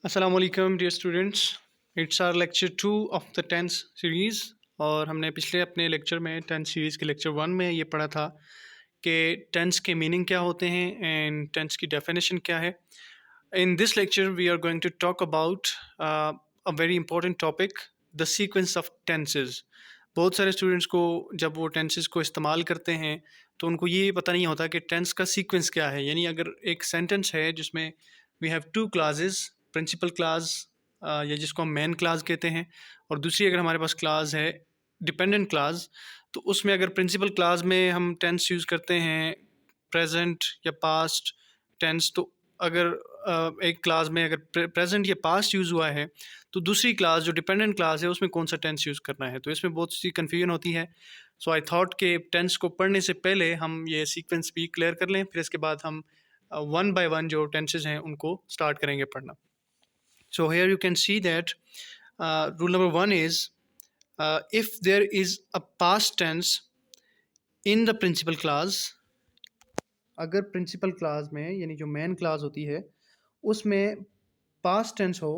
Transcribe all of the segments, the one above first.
अस्सलाम वालेकुम dear students. It's our lecture 2 of the tense series. और हमने पिछले अपने लेक्चर में टेंस सीरीज़ के लेक्चर 1 में ये पढ़ा था कि टेंस के मीनिंग क्या होते हैं एंड टेंस की डेफिनेशन क्या है। In this lecture we are going to talk about a very important topic, the sequence of tenses. बहुत सारे स्टूडेंट्स को जब वो टेंसेस को इस्तेमाल करते हैं तो उनको ये पता नहीं होता कि टेंस का सीक्वेंस क्या है। यानी अगर एक सेंटेंस है जिसमें we have two classes, principal class या जिसको हम मेन क्लास कहते हैं, और दूसरी अगर हमारे पास क्लास है डिपेंडेंट क्लास, तो उसमें अगर प्रिंसिपल क्लास में हम टेंस यूज़ करते हैं प्रेजेंट या पास्ट टेंस, तो अगर एक क्लास में अगर प्रेजेंट या पास्ट यूज़ हुआ है तो दूसरी क्लास जो डिपेंडेंट क्लास है उसमें कौन सा टेंस यूज़ करना है। तो इसमें बहुत सी कन्फ्यूजन होती है। सो आई थॉट के टेंस को पढ़ने से पहले हम ये सीक्वेंस भी क्लियर कर लें, फिर इसके बाद हम वन बाय वन जो टेंसेज हैं उनको स्टार्ट करेंगे पढ़ना। So here you can see that rule number one is if there is a past tense in the principal class, अगर प्रिंसिपल क्लास में यानी जो मेन क्लास होती है उसमें पास्ट टेंस हो,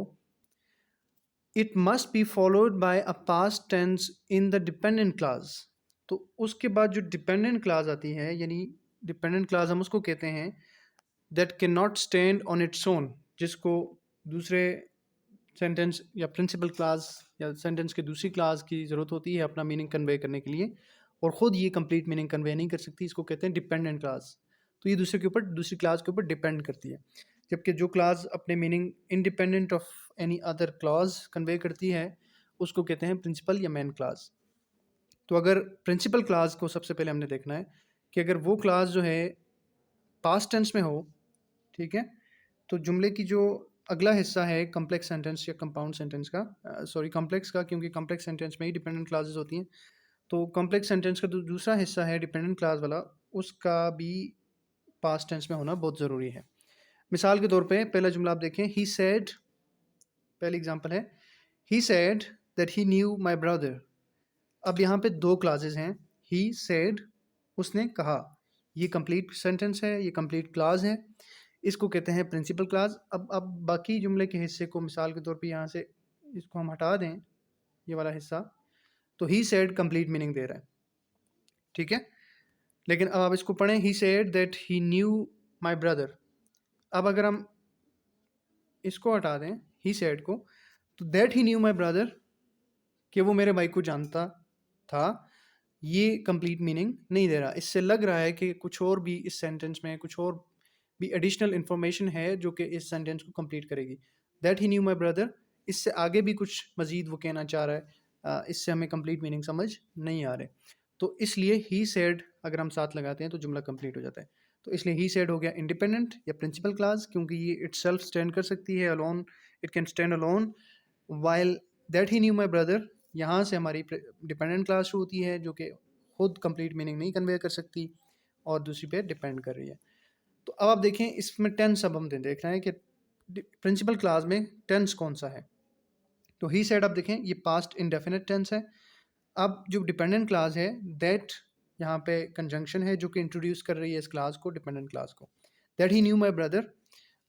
it must be followed by a past tense in the dependent class. तो उसके बाद जो डिपेंडेंट क्लास आती है, यानी डिपेंडेंट क्लास हम उसको कहते हैं that can not stand on its own, जिसको दूसरे सेंटेंस या प्रिंसिपल क्लास या सेंटेंस के दूसरी क्लास की ज़रूरत होती है अपना मीनिंग कन्वे करने के लिए, और ख़ुद ये कंप्लीट मीनिंग कन्वे नहीं कर सकती। इसको कहते हैं डिपेंडेंट क्लास। तो ये दूसरे के ऊपर, दूसरी क्लास के ऊपर डिपेंड करती है। जबकि जो क्लास अपने meaning independent of any other clause convey करती है उसको कहते हैं प्रिंसिपल या मेन क्लास। तो अगर प्रिंसिपल क्लास को सबसे पहले हमने देखना है कि अगर वो क्लास जो है पास्ट टेंस में हो, ठीक है, तो जुमले की जो अगला हिस्सा है कम्प्लेक्स सेंटेंस या कंपाउंड सेंटेंस का, सॉरी कम्प्लेक्स का, क्योंकि कम्प्लेक्स सेंटेंस में ही डिपेंडेंट क्लासेस होती हैं। तो कम्प्लेक्स सेंटेंस का जो दूसरा हिस्सा है डिपेंडेंट क्लास वाला, उसका भी पास्ट टेंस में होना बहुत ज़रूरी है। मिसाल के तौर पे पहला जुमला आप देखें, ही सेड, पहली एग्जांपल है, ही said that he new my brother. अब यहाँ पे दो क्लासेस हैं, ही सेड, उसने कहा, ये कंप्लीट सेंटेंस है, ये कंप्लीट क्लास है, इसको कहते हैं प्रिंसिपल क्लास। अब बाकी जुमले के हिस्से को मिसाल के तौर पे यहाँ से इसको हम हटा दें, ये वाला हिस्सा, तो ही सेड कंप्लीट मीनिंग दे रहा है, ठीक है। लेकिन अब आप इसको पढ़ें, ही said that he new my brother. अब अगर हम इसको हटा दें ही सेड को, तो that he new my brother, कि वो मेरे भाई को जानता था, ये कंप्लीट मीनिंग नहीं दे रहा। इससे लग रहा है कि कुछ और भी इस सेंटेंस में, कुछ और भी एडिशनल इन्फॉर्मेशन है जो कि इस सेंटेंस को कंप्लीट करेगी। That he knew my brother, इससे आगे भी कुछ मजीद वो कहना चाह रहा है, इससे हमें कंप्लीट मीनिंग समझ नहीं आ रहे। तो इसलिए ही सेड अगर हम साथ लगाते हैं तो जुमला कंप्लीट हो जाता है। तो इसलिए ही सेड हो गया इंडिपेंडेंट या प्रिंसिपल क्लास, क्योंकि ये इटसेल्फ स्टैंड कर सकती है alone, it can stand alone. While that he knew my brother, यहाँ से हमारी डिपेंडेंट क्लास शुरू होती है जो कि खुद कंप्लीट मीनिंग नहीं कन्वे कर सकती और दूसरी पे डिपेंड कर रही है। तो अब आप देखें इसमें टेंस, अब हम देख रहे हैं कि प्रिंसिपल क्लास में टेंस कौन सा है। तो ही सेड, आप देखें ये पास्ट इंडेफिनिट टेंस है। अब जो डिपेंडेंट क्लास है दैट, यहाँ पे कंजंक्शन है जो कि इंट्रोड्यूस कर रही है इस क्लास को, डिपेंडेंट क्लास को। That he knew my brother,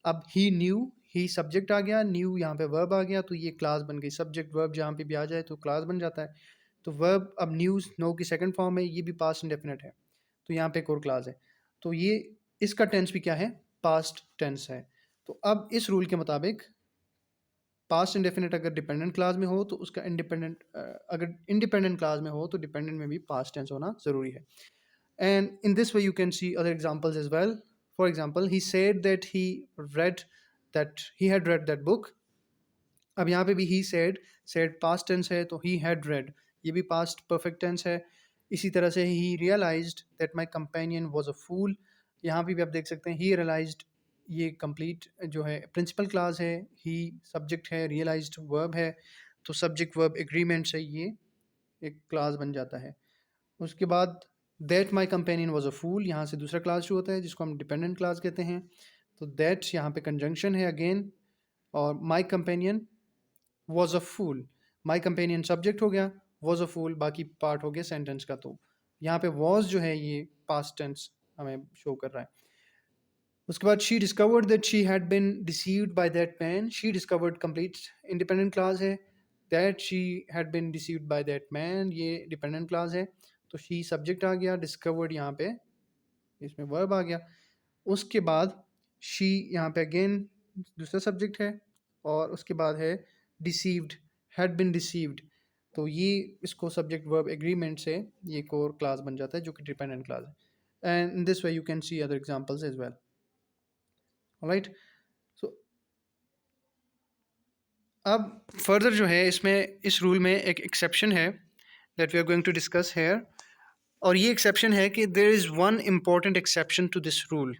अब ही न्यू, ही सब्जेक्ट आ गया, न्यू यहाँ पे वर्ब आ गया, तो ये क्लास बन गई। सब्जेक्ट वर्ब जहाँ पे भी आ जाए तो क्लास बन जाता है। तो वर्ब अब न्यूज़ नो की सेकंड फॉर्म है, ये भी पास्ट इंडेफिनिट है, तो यहाँ पे एक और क्लास है। तो ये इसका टेंस भी क्या है, पास्ट टेंस है। तो अब इस रूल के मुताबिक पास्ट इंडेफिनिट अगर डिपेंडेंट क्लास में हो तो उसका इंडिपेंडेंट, अगर इंडिपेंडेंट क्लास में हो तो डिपेंडेंट में भी पास्ट टेंस होना ज़रूरी है। And in this way you can see other examples as well. For example, he said that he read that he had read that book. अब यहाँ पे भी ही सेड पास्ट टेंस है, तो ही हैड रेड, ये भी पास्ट परफेक्ट टेंस है। इसी तरह से ही realized that my companion was a fool, यहाँ पे भी आप देख सकते हैं ही रियलाइज्ड, ये कंप्लीट जो है प्रिंसिपल क्लास है, ही सब्जेक्ट है, रियलाइज्ड वर्ब है, तो सब्जेक्ट वर्ब एग्रीमेंट से ये एक क्लास बन जाता है। उसके बाद that my companion was a fool, यहाँ से दूसरा क्लास शुरू होता है जिसको हम डिपेंडेंट क्लास कहते हैं। तो दैट यहाँ पे कंजंक्शन है अगेन, और my companion was a fool, my companion subject हो गया, वॉज अ फूल बाकी पार्ट हो गया सेंटेंस का। तो यहाँ पे वॉज जो है ये पास्ट टेंस हमें शो कर रहा है। उसके बाद she discovered that she had been deceived by that man, she discovered complete independent clause है, that she had been deceived by that man ये डिपेंडेंट क्लास है, तो शी सब्जेक्ट आ गया, डिस्कवर्ड यहाँ पे इसमें वर्ब आ गया। उसके बाद शी यहाँ पे अगेन दूसरा सब्जेक्ट है, और उसके बाद है डिसीव्ड, हैड बिन डिसीव्ड, तो ये इसको सब्जेक्ट वर्ब एग्रीमेंट से ये एक और क्लास बन जाता है जो कि डिपेंडेंट क्लास है। And in this way you can see other examples as well. Alright, so अब फर्दर जो है इसमें इस रूल में एक एक्सेप्शन है that we are going to discuss here, और ये एक्सेप्शन है कि there is one important exception to this rule.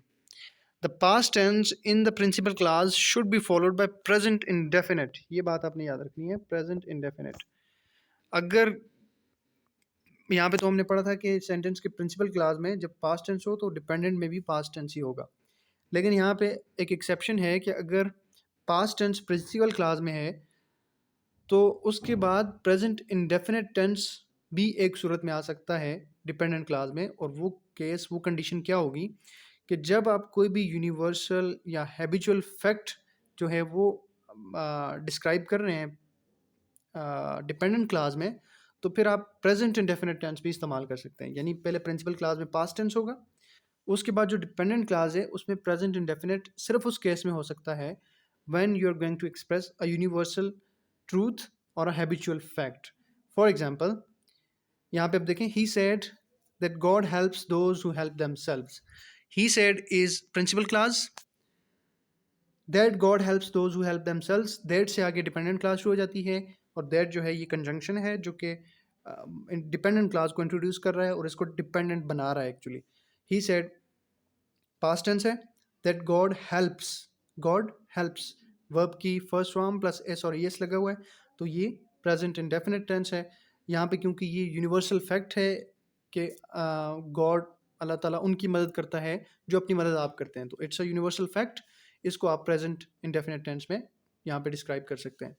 The past tense in the principal class should be followed by present indefinite, ये बात आपने याद रखनी है, प्रेजेंट इंडेफिनिट। अगर यहाँ पे तो हमने पढ़ा था कि सेंटेंस के प्रिंसिपल क्लास में जब पास्ट टेंस हो तो डिपेंडेंट में भी पास्ट टेंस ही होगा, लेकिन यहाँ पे एक एक्सेप्शन है कि अगर पास्ट टेंस प्रिंसिपल क्लास में है तो उसके बाद प्रेजेंट इंडेफिनिट टेंस भी एक सूरत में आ सकता है डिपेंडेंट क्लास में, और वो केस वो कंडीशन क्या होगी कि जब आप कोई भी यूनिवर्सल या हैबिचुअल फैक्ट जो है वो डिस्क्राइब कर रहे हैं डिपेंडेंट क्लास में, तो फिर आप प्रेजेंट इंडेफिनिट टेंस भी इस्तेमाल कर सकते हैं। यानी पहले प्रिंसिपल क्लास में पास्ट टेंस होगा, उसके बाद जो डिपेंडेंट क्लास है उसमें प्रेजेंट इंडेफिनिट सिर्फ उस केस में हो सकता है when you are going to express a universal truth और a habitual fact. For example यहाँ पे आप देखें, he said that God helps those who help themselves, he said is principal class, that God helps those who help themselves, that से आगे dependent class शुरू हो जाती है, और दैट जो है ये कंजंक्शन है जो कि डिपेंडेंट क्लास को इंट्रोड्यूस कर रहा है और इसको डिपेंडेंट बना रहा है actually. He said past tense है, दैट गॉड हेल्प्स वर्ब की फर्स्ट फॉर्म प्लस एस और एस लगा हुआ है, तो ये प्रेजेंट इंडेफिनिट टेंस है यहाँ पे, क्योंकि ये यूनिवर्सल फैक्ट है कि गॉड अल्लाह ताला उनकी मदद करता है जो अपनी मदद आप करते हैं, तो इट्स अ यूनिवर्सल फैक्ट, इसको आप प्रेजेंट इंडेफिनिट टेंस में यहाँ पे डिस्क्राइब कर सकते हैं।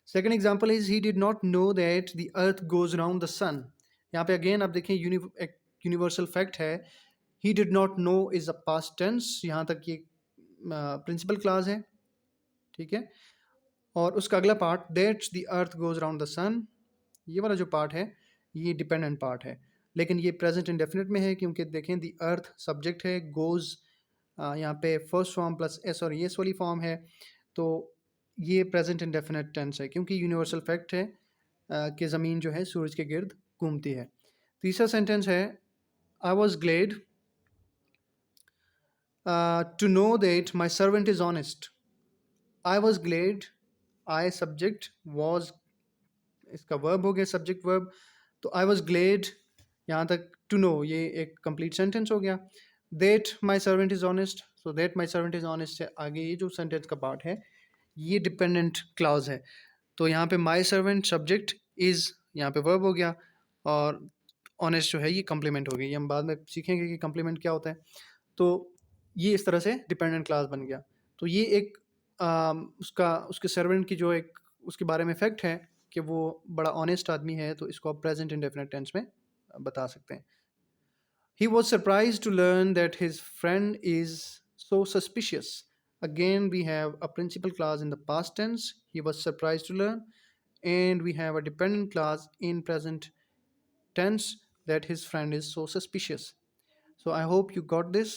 Second example is he did not know that the earth goes around the sun, यहाँ पे अगेन आप देखें यूनिवर्सल फैक्ट है, he did not know is a past tense, यहाँ तक ये प्रिंसिपल क्लास है, ठीक है। और उसका अगला part that's the earth goes around the sun, ये वाला जो पार्ट है ये डिपेंडेंट पार्ट है, लेकिन ये प्रेजेंट इंडेफिनिट में है क्योंकि देखें द अर्थ सब्जेक्ट है, गोज यहाँ पे फर्स्ट फॉर्म प्लस एस और एस वाली फॉर्म है, तो ये प्रेजेंट इंडेफिनिट टेंस है क्योंकि यूनिवर्सल फैक्ट है कि ज़मीन जो है सूरज के गिर्द घूमती है। तीसरा सेंटेंस है I was glad to know that my servant is honest, I was glad, I subject, was इसका वर्ब हो गया सब्जेक्ट वर्ब, तो आई वॉज ग्लेड यहाँ तक टू नो ये एक कंप्लीट सेंटेंस हो गया। That my servant is honest, so that my servant is honest से आगे ये जो सेंटेंस का पार्ट है ये डिपेंडेंट क्लाउज है, तो यहाँ पे माई सर्वेंट सब्जेक्ट इज़ यहाँ पे वर्ब हो गया, और ऑनेस्ट जो है ये कम्प्लीमेंट हो गई, ये हम बाद में सीखेंगे कि कम्प्लीमेंट क्या होता है। तो ये इस तरह से डिपेंडेंट क्लास बन गया, तो ये एक उसका उसके सर्वेंट की जो एक उसके बारे में फैक्ट है कि वो बड़ा ऑनेस्ट आदमी है, तो इसको आप प्रेजेंट इंडेफिनिट टेंस में बता सकते हैं। He was surprised to learn that his friend is so suspicious. Again, we have a principal clause in the past tense. He was surprised to learn. And we have a dependent clause in present tense that his friend is so suspicious. So I hope you got this.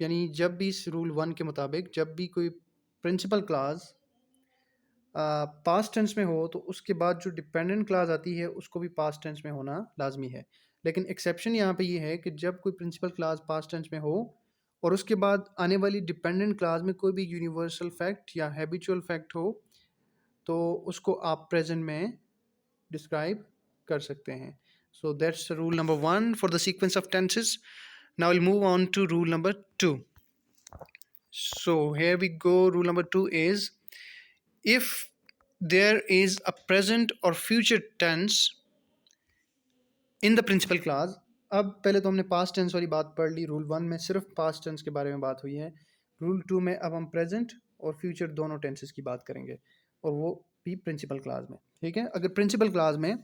यानी जब भी इस rule 1 के मुताबिक जब भी कोई principal class past tense में हो तो उसके बाद जो डिपेंडेंट क्लास आती है उसको भी पास्ट टेंस में होना लाजमी है, लेकिन एक्सेप्शन यहाँ पे ये है कि जब कोई प्रिंसिपल क्लास पास्ट टेंस में हो और उसके बाद आने वाली डिपेंडेंट क्लास में कोई भी यूनिवर्सल फैक्ट या हैबिचुअल फैक्ट हो तो उसको आप प्रेजेंट में डिस्क्राइब कर सकते हैं। So that's rule number 1 for the sequence of tenses. Now will move on to rule number 2। So here we go, rule number 2 is if there is a present or future tense in the principal clause। अब पहले तो हमने past tense वाली बात पढ़ ली, rule 1 में सिर्फ past tense के बारे में बात हुई है, रूल 2 में अब हम प्रेजेंट और फ्यूचर दोनों टेंसेस की बात करेंगे और वो भी प्रिंसिपल क्लास में, ठीक है। अगर प्रिंसिपल क्लास में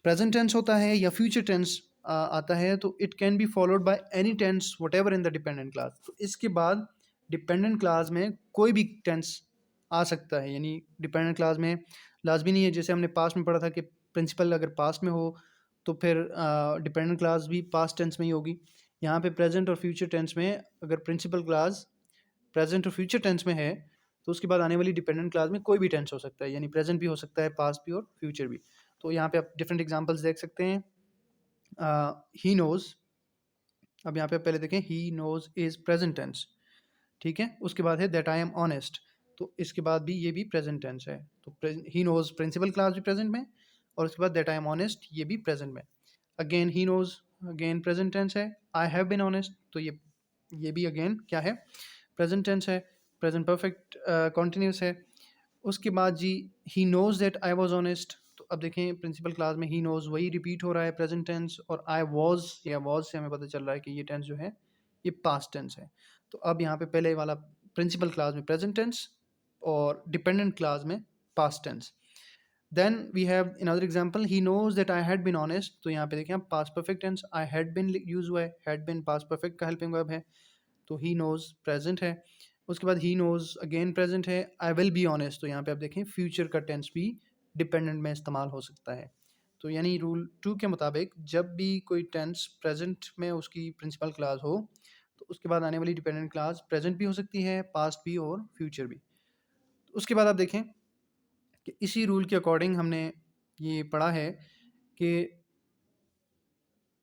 प्रेजेंट टेंस होता है या फ्यूचर टेंस आता है तो it can be followed by any tense whatever in the dependent class. तो इसके बाद डिपेंडेंट क्लास में कोई भी टेंस आ सकता है, यानी डिपेंडेंट क्लास में लाजमी नहीं है, जैसे हमने पास्ट में पढ़ा था कि प्रिंसिपल अगर पास्ट में हो तो फिर डिपेंडेंट क्लास भी पास्ट टेंस में ही होगी। यहाँ पे प्रेजेंट और फ्यूचर टेंस में अगर प्रिंसिपल क्लास प्रेजेंट और फ्यूचर टेंस में है तो उसके बाद आने वाली डिपेंडेंट क्लास में कोई भी टेंस हो सकता है, यानी प्रेजेंट भी हो सकता है, पास्ट भी और फ्यूचर भी। तो यहाँ पे आप डिफरेंट एग्जांपल्स देख सकते हैं। ही नोज़, अब यहाँ पे पहले देखें, he knows is present tense, ठीक है। उसके बाद है दैट आई एम ऑनेस्ट, तो इसके बाद भी ये भी प्रेजेंट टेंस है। तो ही नोज़ प्रिंसिपल क्लास भी प्रेजेंट में, और उसके बाद दैट आई एम ऑनेस्ट ये भी प्रेजेंट में। Again he knows, again present tense है। आई हैव बीन ऑनेस्ट, तो ये भी अगेन क्या है, प्रेजेंट टेंस है, प्रेजेंट परफेक्ट कॉन्टिन्यूस है। उसके बाद जी he knows that I was honest, तो अब देखें प्रिंसिपल क्लास में ही नोज़ वही रिपीट हो रहा है प्रेजेंट टेंस, और आई वाज या वाज से हमें पता चल रहा है कि ये टेंस जो है ये पास्ट टेंस है। तो अब यहाँ पे पहले वाला प्रिंसिपल क्लास में प्रेजेंट टेंस और डिपेंडेंट क्लास में past tense. Then we have another example, he knows that I had been honest, तो यहाँ पे देखिए past perfect tense, I had been use हुआ है, हैड बीन पास्ट परफेक्ट का हेल्पिंग वर्ब है, तो ही नोज़ प्रेजेंट है। उसके बाद ही नोज़ अगेन प्रेजेंट है। आई विल बी ऑनेस्ट, तो यहाँ पे आप देखें फ्यूचर का टेंस भी डिपेंडेंट में इस्तेमाल हो सकता है। तो यानी रूल 2 के मुताबिक जब भी कोई टेंस प्रेजेंट में उसकी प्रिंसिपल क्लास हो तो उसके बाद आने वाली डिपेंडेंट क्लास प्रेजेंट भी हो सकती है, पास्ट भी और फ्यूचर भी। उसके बाद आप देखें कि इसी रूल के अकॉर्डिंग हमने ये पढ़ा है कि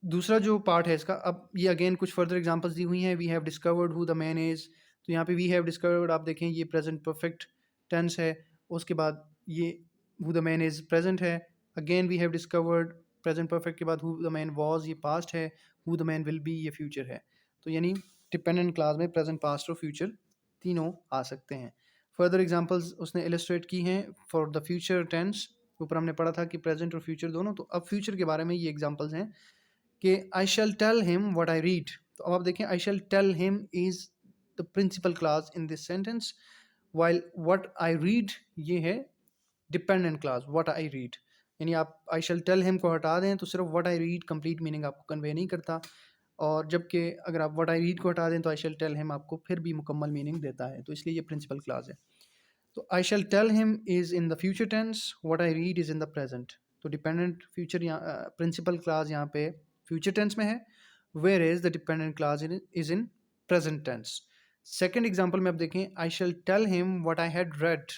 दूसरा जो पार्ट है इसका, अब ये अगेन कुछ फर्दर एग्जांपल्स दी हुई हैं। We have discovered who the man is, तो यहाँ पे वी हैव डिस्कवर्ड आप देखें ये प्रेजेंट परफेक्ट टेंस है। उसके बाद ये who the man is present है। Again we have discovered, present perfect के बाद हु द मैन वाज ये पास्ट है, who the man will be ये फ्यूचर है। तो यानी डिपेंडेंट क्लास में प्रेजेंट, पास्ट और फ्यूचर तीनों आ सकते हैं। फर्दर एग्जाम्पल्स उसने इलस्ट्रेट की हैं फॉर द फ्यूचर टेंस, ऊपर हमने पढ़ा था कि प्रेजेंट और फ्यूचर दोनों, तो अब फ्यूचर के बारे में ये एग्जाम्पल्स हैं कि I shall tell him what I read. तो अब आप देखें I shall tell him is the principal clause in this sentence, while what I read ये है dependent clause, what I read. यानी आप आई शैल टेल हिम को हटा दें तो सिर्फ what I read complete meaning आपको कन्वे नहीं करता, और जबकि अगर आप व्हाट आई रीड को हटा दें तो आई शैल टेल हिम आपको फिर भी मुकम्मल मीनिंग देता है, तो इसलिए ये प्रिंसिपल क्लास है। तो I shall tell him is in the future tense, what I read is in the present. तो डिपेंडेंट फ्यूचर यहाँ प्रिंसिपल क्लास यहाँ पे फ्यूचर टेंस में है, where is the dependent clause is in present tense. Second example में आप देखें, I shall tell him what I had read.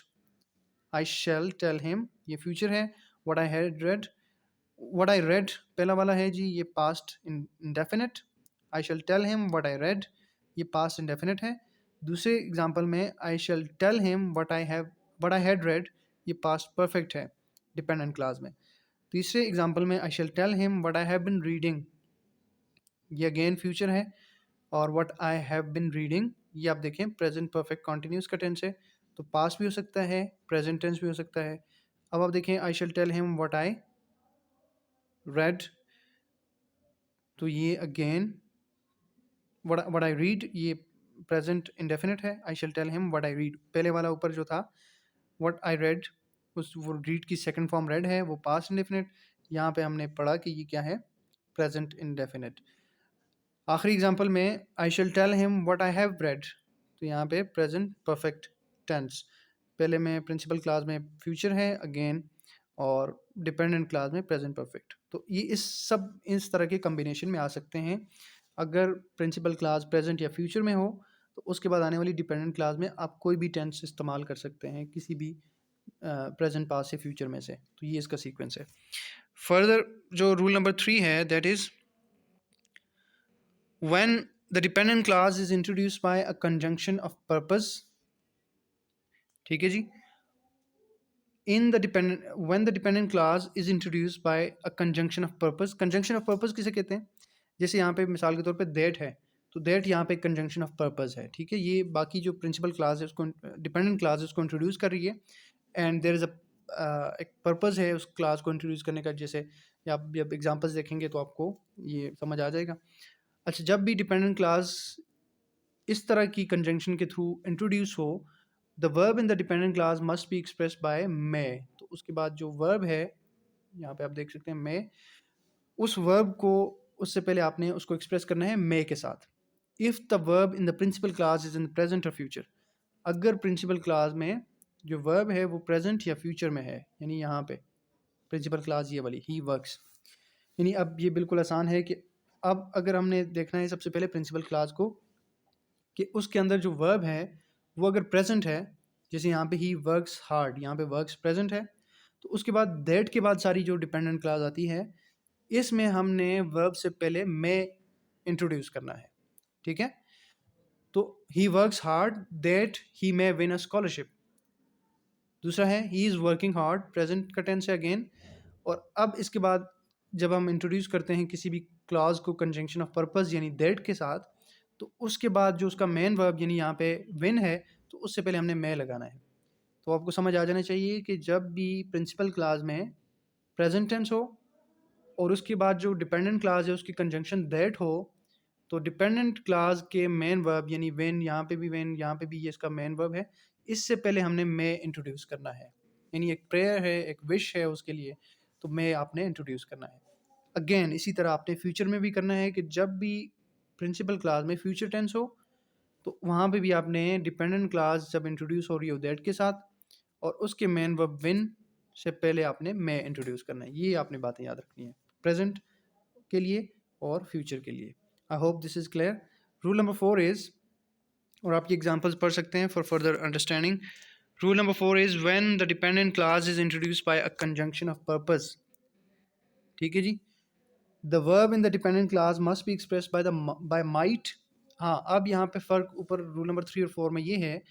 I shall tell him ये फ्यूचर है, what I had read, what I read पहला वाला है जी ये past indefinite, I shall tell him what I read ये पास्ट इंडेफिनिट है। दूसरे एग्जाम्पल में I shall tell him what I had read ये पास्ट परफेक्ट है डिपेंडेंट क्लास में। तीसरे एग्जाम्पल में I shall tell him what I have been reading ये अगेन फ्यूचर है, और what I have been reading ये आप देखें प्रेजेंट परफेक्ट कॉन्टिन्यूस का टेंस है, तो पास्ट भी हो सकता है, प्रेजेंट टेंस भी हो सकता है। अब आप देखें I shall tell him what I read, तो ये अगेन व्हाट आई रीड ये प्रेजेंट इंडेफिनिट है, I shall tell him what I read पहले वाला ऊपर जो था व्हाट आई रेड उस वो रीड की सेकंड फॉर्म रेड है, वो पास्ट इंडेफिनिट। यहाँ पे हमने पढ़ा कि ये क्या है, प्रेजेंट इंडेफिनिट। आखिरी एग्जांपल में I shall tell him what I have read, तो यहाँ पे प्रेजेंट परफेक्ट टेंस, पहले में प्रिंसिपल क्लास में फ्यूचर है अगेन, और डिपेंडेंट क्लास में प्रेजेंट परफेक्ट। तो ये इस तरह के कम्बिनेशन में आ सकते हैं। अगर प्रिंसिपल क्लास प्रेजेंट या फ्यूचर में हो तो उसके बाद आने वाली डिपेंडेंट क्लास में आप कोई भी टेंस इस्तेमाल कर सकते हैं किसी भी प्रेजेंट, पास्ट या फ्यूचर में से। तो ये इसका सीक्वेंस है। फर्दर जो रूल नंबर 3 है, that is when the dependent clause is introduced by a conjunction of purpose, ठीक है जी, when the dependent clause is introduced by a conjunction of purpose, conjunction of purpose किसे कहते हैं, जैसे यहाँ पे मिसाल के तौर पे that है, तो that यहाँ पे कंजंक्शन ऑफ पर्पस है, ठीक है। ये बाकी जो प्रिंसिपल क्लास है उसको, डिपेंडेंट क्लास है उसको इंट्रोड्यूस कर रही है, एंड देयर इज़ एक पर्पस है उस क्लास को इंट्रोड्यूस करने का, जैसे आप जब एग्जांपल्स देखेंगे तो आपको ये समझ आ जाएगा। अच्छा, जब भी डिपेंडेंट क्लास इस तरह की कंजंक्शन के थ्रू इंट्रोड्यूस हो, the verb in the dependent clause must be express by may, तो उसके बाद जो वर्ब है यहाँ पे आप देख सकते हैं मे, उस वर्ब को उससे पहले आपने उसको एक्सप्रेस करना है मे के साथ। If the verb in the principal class is in present और फ्यूचर, अगर प्रिंसिपल क्लास में जो वर्ब है वो प्रेजेंट या फ्यूचर में है, यानी यहाँ पे प्रिंसिपल क्लास ये वाली ही वर्क्स, यानी अब ये बिल्कुल आसान है कि अब अगर हमने देखना है सबसे पहले प्रिंसिपल क्लास को कि उसके अंदर जो वर्ब है वो अगर प्रेजेंट है, जैसे यहाँ पे ही वर्क्स हार्ड, यहाँ पे वर्क्स प्रेजेंट है, तो उसके बाद दैट के बाद सारी जो डिपेंडेंट क्लास आती है इसमें हमने वर्ब से पहले मे इंट्रोड्यूस करना है। ठीक है, तो he works hard that he may win a scholarship. दूसरा है he is working hard, present का टेंस है अगेन। और अब इसके बाद जब हम इंट्रोड्यूस करते हैं किसी भी क्लॉज को कंजंक्शन ऑफ पर्पस यानी दैट के साथ, तो उसके बाद जो उसका मेन वर्ब यानी यहाँ पे विन है, तो उससे पहले हमने मे लगाना है। तो आपको समझ आ जाना चाहिए कि जब भी प्रिंसिपल क्लास में प्रेजेंट टेंस हो और उसके बाद जो डिपेंडेंट क्लास है उसकी कंजंक्शन दैट हो, तो डिपेंडेंट क्लास के मेन वर्ब यानी वेन, यहाँ पे भी वेन, यहाँ पे भी ये इसका मेन वर्ब है, इससे पहले हमने मे इंट्रोड्यूस करना है। यानी एक प्रेयर है, एक विश है उसके लिए, तो मे आपने इंट्रोड्यूस करना है। अगेन इसी तरह आपने फ्यूचर में भी करना है कि जब भी प्रिंसिपल क्लास में फ्यूचर टेंस हो तो वहाँ पे भी आपने डिपेंडेंट क्लास जब इंट्रोड्यूस हो रही हो दैट के साथ और उसके मेन वर्ब विन से पहले आपने मे इंट्रोड्यूस करना है। ये आपने बातें याद रखनी है प्रेजेंट के लिए और फ्यूचर के लिए। I hope this is clear. Rule number 4 is, और आप ये एग्जांपल्स पढ़ सकते हैं for further understanding. Rule number 4 is when the dependent clause is introduced by a conjunction of purpose. ठीक है जी, the verb in the dependent clause must be express by might. हाँ, अब यहाँ पे फ़र्क ऊपर रूल नंबर 3 और 4 में ये है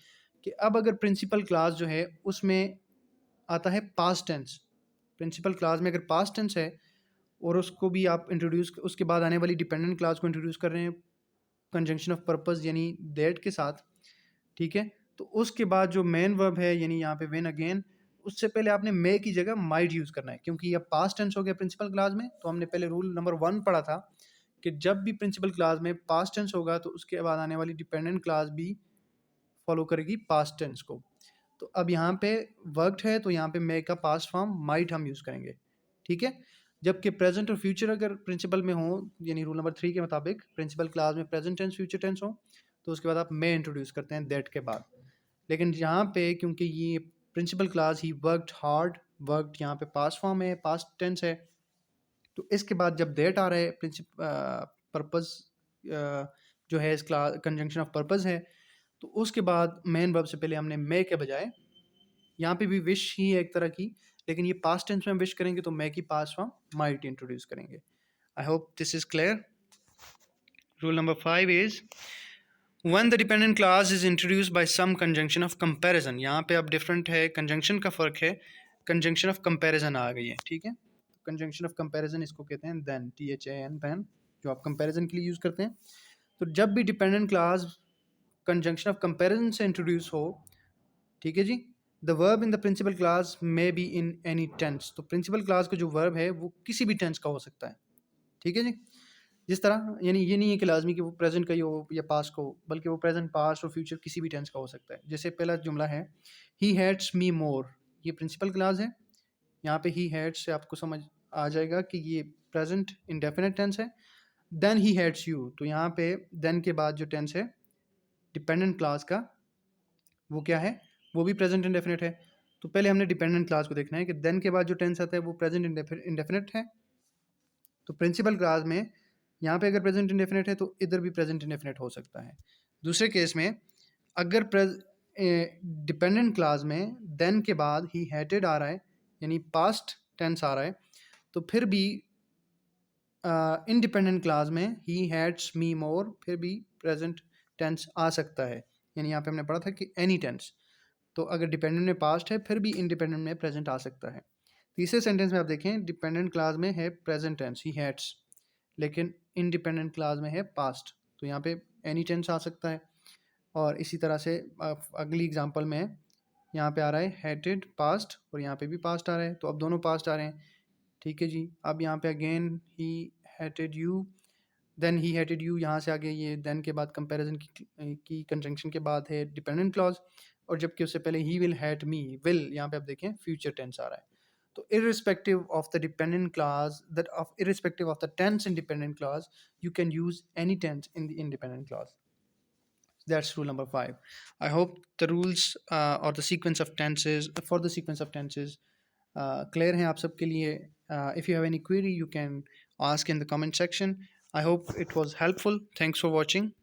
कि अब अगर प्रिंसिपल क्लास जो है उसमें आता है पास्ट टेंस, प्रिंसिपल क्लास में अगर पास्ट टेंस है और उसको भी आप इंट्रोड्यूस, उसके बाद आने वाली डिपेंडेंट क्लास को इंट्रोड्यूस कर रहे हैं कंजंक्शन ऑफ पर्पस यानी दैट के साथ, ठीक है, तो उसके बाद जो मेन वर्ब है यानी यहाँ पे व्हेन अगेन, उससे पहले आपने मे की जगह माइट यूज़ करना है क्योंकि अब पास्ट टेंस हो गया प्रिंसिपल क्लास में। तो हमने पहले रूल नंबर 1 पढ़ा था कि जब भी प्रिंसिपल क्लास में पास्ट टेंस होगा तो उसके बाद आने वाली डिपेंडेंट क्लास भी फॉलो करेगी पास्ट टेंस को। तो अब यहाँ पे वर्कड है तो यहाँ पे मे का पास्ट फॉर्म माइट हम यूज़ करेंगे। ठीक है, जबकि प्रेजेंट और फ्यूचर अगर प्रिंसिपल में हो यानी रूल नंबर 3 के मुताबिक प्रिंसिपल क्लास में प्रेजेंट टेंस फ्यूचर टेंस हो तो उसके बाद आप मे इंट्रोड्यूस करते हैं दैट के बाद। लेकिन यहाँ पे क्योंकि ये principal class he worked hard, worked यहाँ पे पास्ट फॉर्म है, पास्ट टेंस है, तो इसके बाद जब दैट आ रहा है पर्पस जो है इस क्लास कंजंक्शन ऑफ पर्पस है, तो उसके बाद मेन वर्ब से पहले हमने मे के बजाय यहाँ पे भी विश ही है एक तरह की, लेकिन ये पास्ट टेंस में विश करेंगे तो मे की पास्ट फॉर्म माइट इंट्रोड्यूस करेंगे। आई hope this is clear. Rule number 5 is when the dependent clause is introduced by some conjunction of comparison। यहाँ पे अब डिफरेंट है, कंजंक्शन का फ़र्क है, कंजंक्शन ऑफ कंपैरिजन आ गई है। ठीक है, कंजंक्शन ऑफ कंपैरिजन इसको कहते हैं देन, THAN देन, जो आप कंपैरिजन के लिए यूज़ करते हैं। तो जब भी dependent clause conjunction of comparison से इंट्रोड्यूस हो, ठीक है जी, the verb in the principal clause may be in any tense. तो प्रिंसिपल क्लास का जो वर्ब है वो किसी भी टेंस का हो सकता है। ठीक है जी, जिस तरह यानी ये नहीं है कि लाजमी कि वो प्रेजेंट का ही हो या पास्ट का हो, बल्कि वो प्रेजेंट, पास्ट और फ्यूचर किसी भी टेंस का हो सकता है। जैसे पहला जुमला है ही हेट्स मी मोर, ये प्रिंसिपल क्लास है, यहाँ पे ही हेट्स से आपको समझ आ जाएगा कि ये प्रेजेंट इंडेफिनिट टेंस है। देन ही हेट्स यू, तो यहाँ पे देन के बाद जो टेंस है डिपेंडेंट क्लास का वो क्या है, वो भी प्रेजेंट इंडेफिनिट है। तो पहले हमने डिपेंडेंट क्लास को देखना है कि देन के बाद जो टेंस आता है वो प्रेजेंट इंडेफिनिट है। तो प्रिंसिपल क्लास में यहाँ पे अगर प्रेजेंट इंडेफिनिट है तो इधर भी प्रेजेंट इंडेफिनिट हो सकता है। दूसरे केस में अगर डिपेंडेंट क्लास में देन के बाद ही हैटेड आ रहा है यानी पास्ट टेंस आ रहा है, तो फिर भी इंडिपेंडेंट क्लास में ही हैड्स मी मोर फिर भी प्रेजेंट टेंस आ सकता है। यानी यहाँ पे हमने पढ़ा था कि एनी टेंस, तो अगर डिपेंडेंट में पास्ट है फिर भी इंडिपेंडेंट में प्रेजेंट आ सकता है। तीसरे सेंटेंस में आप देखें डिपेंडेंट क्लास में है प्रेजेंट टेंस ही हैड्स, लेकिन इंडिपेंडेंट क्लास में है पास्ट, तो यहाँ पे एनी टेंस आ सकता है। और इसी तरह से अगली एग्जांपल में यहाँ पे आ रहा है हेटेड पास्ट और यहाँ पे भी पास्ट आ रहा है, तो अब दोनों पास्ट आ रहे हैं। ठीक है जी, अब यहाँ पे again he hated you, then he hated you, यहाँ से आगे ये देन के बाद कंपैरिजन की कंजंक्शन के बाद है डिपेंडेंट क्लॉज, और जबकि उससे पहले he will hate me, will यहाँ पे आप देखें फ्यूचर टेंस आ रहा है। तो irrespective of the dependent clause, that of irrespective of the tense in dependent clause, you can use any tense in the independent clause. That's rule number 5. I hope the rules or the sequence of tenses, for the sequence of tenses, clear हैं आप सबके लिए. If you have any query, you can ask in the comment section. I hope it was helpful. Thanks for watching.